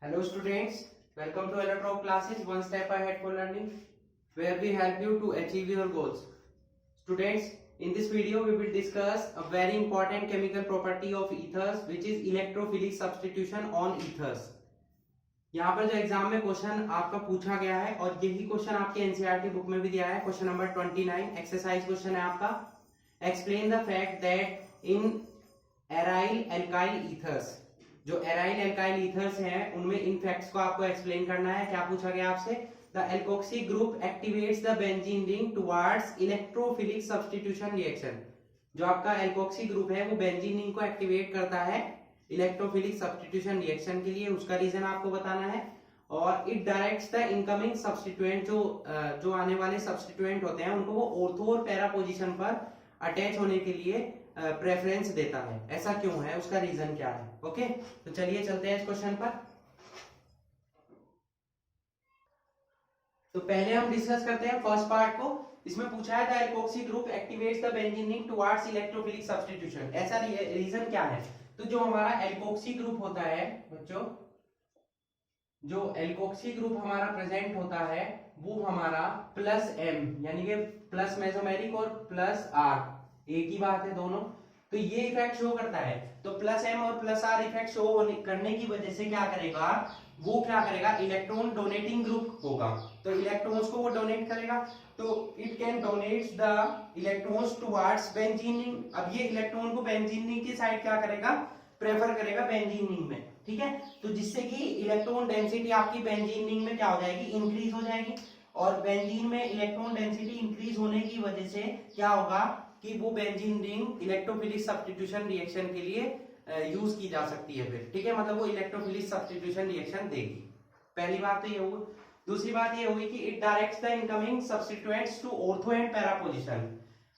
Hello students, welcome to Electro classes One Step Ahead for Learning, where we help you to achieve your goals. Students, in this video we will discuss a very important chemical property of ethers which is electrophilic substitution on ethers. यहाँ पर जो exam में question आपका पूछा गया है और यही क्वेश्चन आपके एनसीईआरटी बुक में भी दिया है, क्वेश्चन नंबर 29 एक्सरसाइज क्वेश्चन है आपका. Explain the fact that in aryl alkyl ethers, जो एराइल एल्काइल ईथर्स हैं उनमें इन फैक्ट्स को आपको एक्सप्लेन करना है. क्या पूछा गया आपसे? The alkoxy group activates the benzene ring towards electrophilic substitution reaction. जो आपका एल्कोक्सी ग्रुप है वो बेंजीन रिंग को एक्टिवेट करता है इलेक्ट्रोफिलिक सब्स्टिट्यूशन रिएक्शन के लिए, उसका रीजन आपको बताना है. और it directs the incoming substituent, जो आने वाले सब्स्टिट्यूएंट होते हैं उनको वो ऑर्थो और पैरा पोजीशन पर अटैच होने के लिए प्रेफरेंस देता है. ऐसा क्यों है, उसका रीजन क्या है? ओके, तो चलिए चलते हैं इस क्वेश्चन पर. तो पहले हम डिस्कस करते हैं फर्स्ट पार्ट को. इसमें पूछा है the alkoxy group activates the benzene ring towards electrophilic substitution. ऐसा रीजन क्या है? तो जो हमारा एल्कोक्सी ग्रुप होता है बच्चों, जो एल्कोक्सी ग्रुप हमारा प्रेजेंट होता है वो हमारा प्लस एम यानी कि प्लस मेसोमेरिक और प्लस आर एक ही बात है दोनों. तो ये इफेक्ट शो करता है. तो प्लस एम और प्लस आर इफेक्ट शो करने की वजह से क्या करेगा, वो क्या करेगा, इलेक्ट्रॉन डोनेटिंग ग्रुप होगा. तो इलेक्ट्रॉन्स को वो डोनेट करेगा. तो it can donates the electrons towards benzene ring. अब ये इलेक्ट्रॉन को बेंजीन रिंग की साइड क्या करेगा, प्रेफर करेगा बेंजीन रिंग में. ठीक है, तो जिससे कि इलेक्ट्रॉन डेंसिटी आपकी बेंजीन रिंग में क्या हो जाएगी, इंक्रीज हो जाएगी. और बेंजीन में इलेक्ट्रॉन डेंसिटी इंक्रीज होने की वजह से क्या होगा कि वो benzene ring electrophilic substitution reaction के लिए यूज की जा सकती है फिर. ठीक है, मतलब वो इलेक्ट्रोफिलिक सब्स्टिट्यूशन रिएक्शन देगी. पहली बात तो ये होगी. दूसरी बात ये होगी कि it directs the incoming substituents to ortho and para position.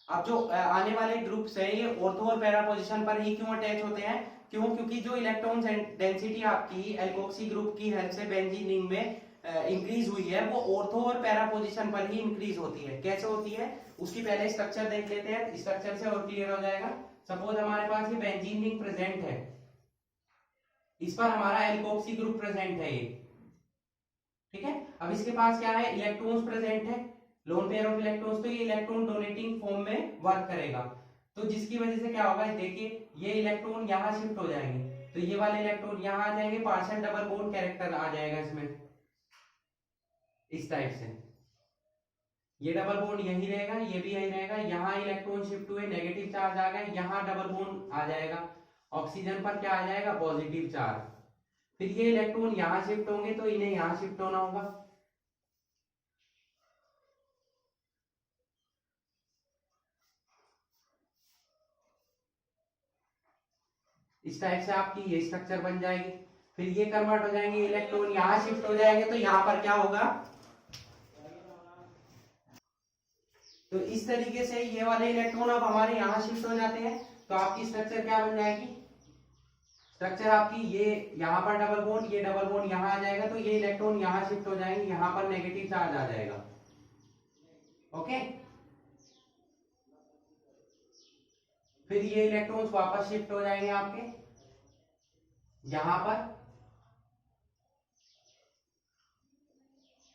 अब जो आने वाले ग्रुप्स है ये ऑर्थो और पैरा पोजीशन पर ही क्यों अटैच होते हैं? क्यों? क्योंकि जो इलेक्ट्रॉन डेंसिटी आपकी एल्कोक्सी ग्रुप की हेल्प से बेंजीन रिंग में इंक्रीज हुई है वो ऑर्थो और पैरा पोजीशन पर ही इंक्रीज होती है. कैसे होती है उसकी पहले स्ट्रक्चर देख लेते हैं, स्ट्रक्चर से और क्लियर हो जाएगा. सपोज हमारे पास ये बेंजीन रिंग प्रेजेंट है, इस पर हमारा एल्कोक्सी ग्रुप प्रेजेंट है ये. ठीक है, अब इसके पास क्या है, इलेक्ट्रॉन्स प्रेजेंट है, लोन पेयर ऑफ इलेक्ट्रॉन्स. तो ये इलेक्ट्रॉन डोनेटिंग फॉर्म में वर्क करेगा. तो जिसकी वजह से क्या होगा, देखिए ये इलेक्ट्रॉन यहाँ शिफ्ट हो जाएंगे, तो ये वाले इलेक्ट्रॉन यहाँ आ जाएंगे, पार्शियल डबल बॉन्ड कैरेक्टर आ जाएगा इसमें इस टाइप से. ये डबल बॉन्ड यही रहेगा, ये भी यही रहेगा. यहाँ इलेक्ट्रॉन शिफ्ट हुए, नेगेटिव चार्ज आ गए, यहाँ डबल बॉन्ड आ जाएगा. ऑक्सीजन पर क्या आ जाएगा, पॉजिटिव चार्ज. फिर ये इलेक्ट्रॉन यहाँ शिफ्ट होंगे तो इन्हें यहाँ शिफ्ट होना होगा. इस टाइप से आपकी ये स्ट्रक्चर बन जाएगी. फिर ये कन्वर्ट हो जाएंगे, इलेक्ट्रॉन यहाँ शिफ्ट हो जाएंगे, तो यहाँ पर क्या होगा, तो इस तरीके से ये वाले इलेक्ट्रॉन अब हमारे यहाँ शिफ्ट हो जाते हैं. तो आपकी स्ट्रक्चर क्या बन जाएगी, स्ट्रक्चर आपकी ये यहाँ पर डबल बॉन्ड, ये डबल बॉन्ड यहाँ आ जाएगा, तो ये इलेक्ट्रॉन यहाँ शिफ्ट हो जाएंगे, यहाँ पर नेगेटिव चार्ज आ जाएगा. ओके, फिर ये इलेक्ट्रॉन्स वापस शिफ्ट हो जाएंगे आपके यहां पर,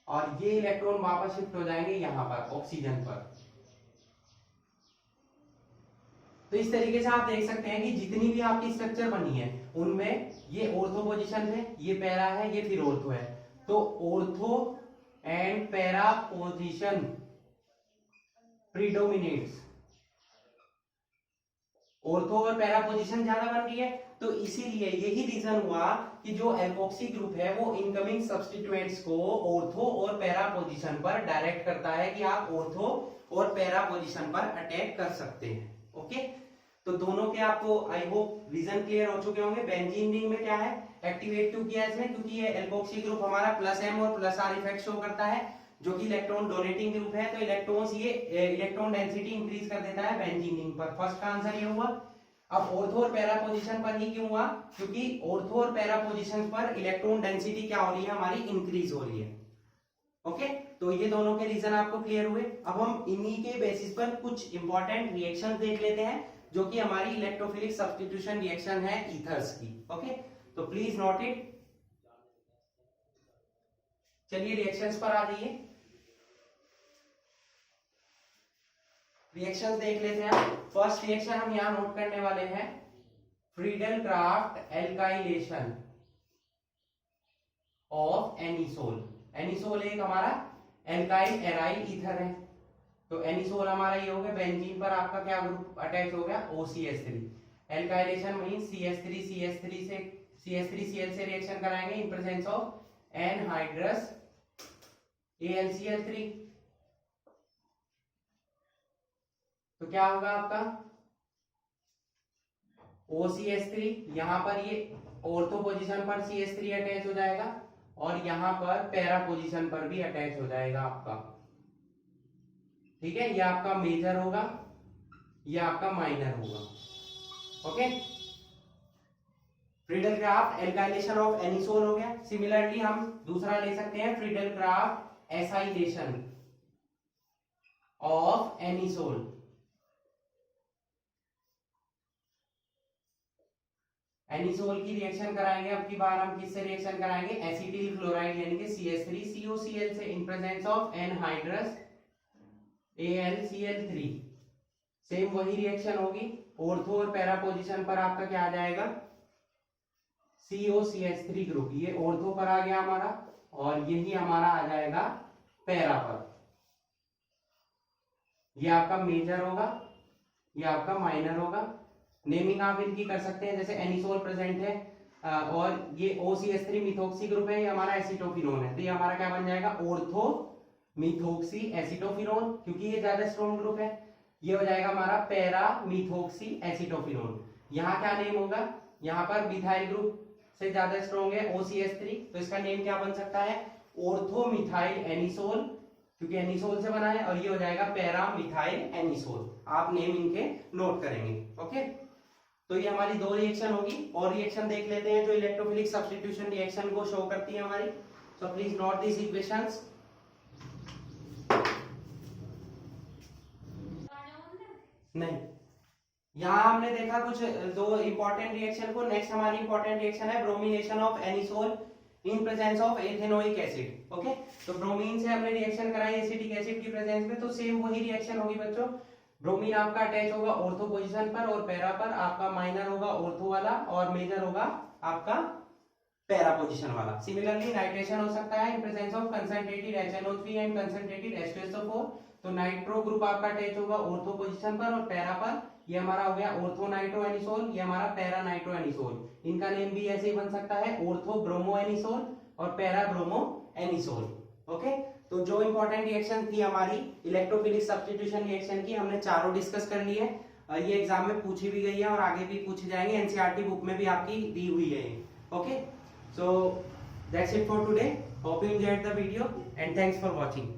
और ये इलेक्ट्रॉन वापस शिफ्ट हो जाएंगे यहां पर ऑक्सीजन पर. तो इस तरीके से आप देख सकते हैं कि जितनी भी आपकी स्ट्रक्चर बनी है उनमें ये ऑर्थो पोजीशन है, ये पैरा है, ये फिर ऑर्थो है. तो ortho and para position predominates, ortho और पैरा पोजीशन ज्यादा बन रही है. तो इसीलिए यही रीजन हुआ कि जो एल्कोक्सी ग्रुप है वो इनकमिंग सब्स्टिट्यूएंट्स को ऑर्थो और पैरा पोजीशन पर डायरेक्ट करता है कि आप ऑर्थो और पैरा पोजीशन पर अटैक कर सकते हैं. ओके, तो दोनों के आपको आई होप रीजन क्लियर हो चुके होंगे. बेंजीन रिंग में क्या है, एक्टिवेट क्यों किया इसने, क्योंकि ये एल्कोक्सी ग्रुप हमारा प्लस एम और प्लस आर इफेक्ट शो करता है, जो कि इलेक्ट्रॉन डोनेटिंग ग्रुप है. तो इलेक्ट्रॉन्स ये इलेक्ट्रॉन डेंसिटी इंक्रीज कर देता है बेंजीन रिंग पर. फर्स्ट का आंसर ये हुआ. अब ऑर्थो और पैरा पोजीशन पर ही क्यों हुआ, क्योंकि ऑर्थो और पैरा पोजीशन पर इलेक्ट्रॉन डेंसिटी क्या हो रही है, हमारी इंक्रीज हो रही है. ओके, तो ये दोनों के रीजन आपको क्लियर हुए. अब हम इन्हीं के बेसिस पर कुछ इंपॉर्टेंट रिएक्शन देख लेते हैं जो कि हमारी इलेक्ट्रोफिलिक सब्स्टिट्यूशन रिएक्शन है ईथर्स की. ओके, तो प्लीज नोट इट. चलिए रिएक्शंस पर आ जाइए, रिएक्शंस देख लेते हैं। फर्स्ट रिएक्शन हम यहाँ नोट करने वाले हैं, Friedel craft alkylation of anisole. Anisole एक हमारा एल्काइल एराइल ईथर है, तो एनिसोल हमारा ये हो गया, बेंजीन पर आपका क्या ग्रुप अटैच हो गया, OCH3। एल्काइलेशन मींस CH3Cl से रिएक्शन कराएंगे in presence of anhydrous AlCl3। तो क्या होगा आपका OCH3, यहां पर ये ऑर्थो पोजीशन पर CH3 अटैच हो जाएगा और यहां पर पैरा पोजीशन पर भी अटैच हो जाएगा आपका, ठीक है। ये आपका मेजर होगा, ये आपका माइनर होगा, okay. Friedel craft alkylation of anisole हो गया। सिमिलरली हम दूसरा ले सकते हैं, Friedel Crafts acylation of anisole. Anisole की रिएक्शन कराएंगे, अब की बार हम किससे रिएक्शन कराएंगे, एसिटिल क्लोराइड यानी कि CH3COCl से in presence of anhydrous AlCl3। Same वही रिएक्शन होगी, ऑर्थो और पैरा पोजीशन पर आपका क्या आ जाएगा, COCH3 ग्रुप। ये ऑर्थो पर आ गया हमारा और यही हमारा आ जाएगा पैरा पर। ये आपका मेजर होगा, ये आपका माइनर होगा। नेमिंग आप इनकी कर सकते हैं, जैसे एनिसोल प्रेजेंट है और ये OCH3 मिथोक्सी ग्रुप है, ये हमारा एसिटोफिनोन है, तो ये हमारा क्या बन जाएगा, ऑर्थो मिथोक्सी एसिटोफिनोन, क्योंकि ये ज्यादा स्ट्रॉन्ग ग्रुप है। ये हो जाएगा हमारा पैरा मिथोक्सी एसिटोफिनोन। यहाँ क्या नेम होगा, यहाँ पर मिथाइल ग्रुप से ज्यादा स्ट्रॉन्ग है OCH3, तो इसका नेम क्या बन सकता है, ऑर्थो मिथाइल एनिसोल, क्योंकि एनिसोल से बना है, और ये हो जाएगा पैरा मिथाइल एनिसोल। आप नेम इनके नोट करेंगे, ओके। तो ये हमारी दो रिएक्शन होगी, और रिएक्शन देख लेते हैं जो इलेक्ट्रोफिलिक सब्स्टिट्यूशन रिएक्शन को शो करती है हमारी। So please note this equations. नहीं, यहाँ हमने देखा कुछ दो इंपॉर्टेंट रिएक्शन को। नेक्स्ट हमारी इंपॉर्टेंट रिएक्शन है bromination of anisole in presence of ethanoic acid, okay. तो ब्रोमीन से हमने रिएक्शन कराई एसिटिक एसिड की प्रेजेंस में, तो सेम वही रिएक्शन होगी बच्चों। ब्रोमीन आपका अटैच होगा ऑर्थो पोजीशन पर और पैरा पर, आपका माइनर होगा ऑर्थो वाला और मेजर होगा आपका पैरा पोजीशन वाला। सिमिलरली नाइट्रेशन हो सकता है in presence of concentrated HNO3 and concentrated H2SO4। तो नाइट्रो ग्रुप आपका अटैच होगा ऑर्थो पोजीशन पर और पैरा पर, ये हमारा हो गया ऑर्थो नाइट्रो एनिसोल, ये हमारा पैरा नाइट्रो एनिसोल। इनका नेम भी ऐसे ही बन सकता है, ऑर्थो ब्रोमो एनिसोल और पैरा ब्रोमो एनिसोल, ओके। तो जो इंपॉर्टेंट रिएक्शन थी हमारी इलेक्ट्रोफिलिक सब्स्टिट्यूशन रिएक्शन की, हमने चारों डिस्कस कर ली है। ये एग्जाम में पूछी भी गई है और आगे भी पूछे जाएंगे, एनसीईआरटी बुक में भी आपकी दी हुई है, okay. So that's it for today, hope you enjoyed the video and thanks for watching.